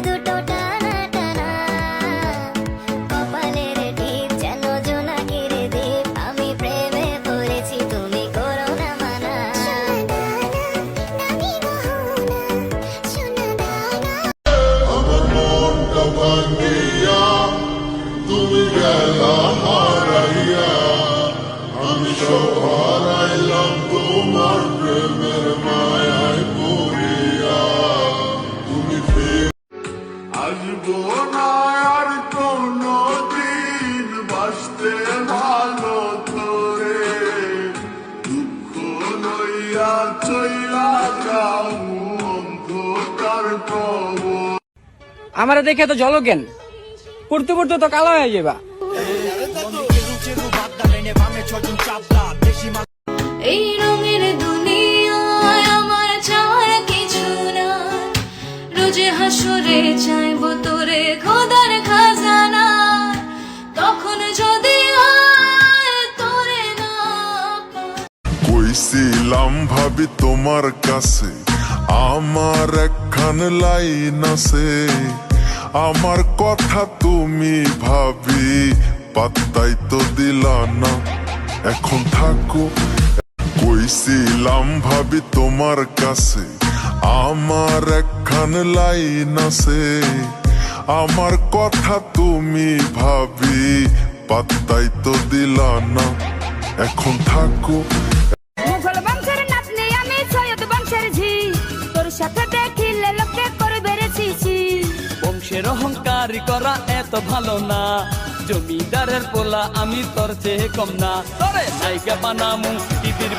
দুটো টানা টানা, কপালের টিপ যেন জোনাকির দ্বীপ, আমি প্রেমে পড়েছি তুমি করো না মানা। আমার মনটা ভাঙিয়া তুমি গেলা হারাইয়া, আমি সব হারাইলাম তোমার প্রেমের মায়ায় পড়িয়া। তুমি ফির আসবো না আর কোনো দিন, বাসতে ভালো তোরে, দুঃখ লইয়া চইলা যাও অন্ধকার কবর। আমারে দেখে তো জলকেন পড়তে পড়তে তো কালো হয়ে যাবা। এই রঙের দুনিয়ায় আমার চাওয়ার কিছু না, রোজে হাসরে চাইবো তোরে খোদার খাজানা, তখন যদি হয় তোরে না পাই। কইছিলাম ভাবি তোমার কাছে আমার একখান লাইন আছে, আমার কথা তুমি ভাবি পাত্তাই তো দিলা না, এখন থাকো। কইছিলাম ভাবি তোমার কাছে আমার একখান লাইন আছে, আমার কথা তুমি ভাবি পাত্তাই তো দিলা না, এখন থাকো। মুঘল বংশের নাতনি আমি সৈয়দ বংশের ঝি, তোর সাথে দেখিলে লোকে করবে রে ছিছি। বংশের অহংকারী করা এত ভালো না, জমিদারের পোলা আমি তোর চেয়ে কম না, তরে নায়িকা বানামু টিভির